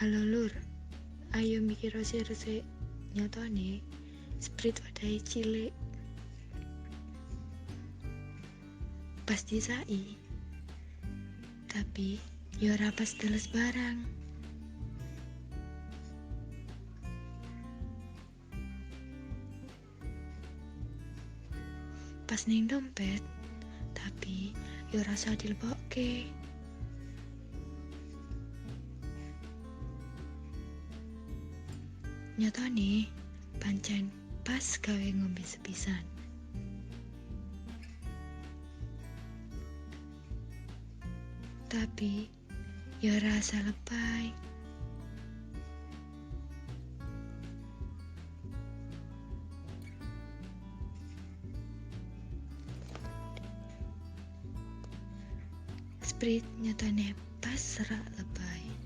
Halo Lur, ayo mikir resik-resik nyatane Sprite wadahe cilik. Pas disai, tapi ya ora pas teles barang. Pas ning dompet, tapi ya ora usah dilebokke. Nyatane pancen pas gawe ngombe sepisan. Tapi ya rasa lebay. Sprite nyatane pas serak lebay.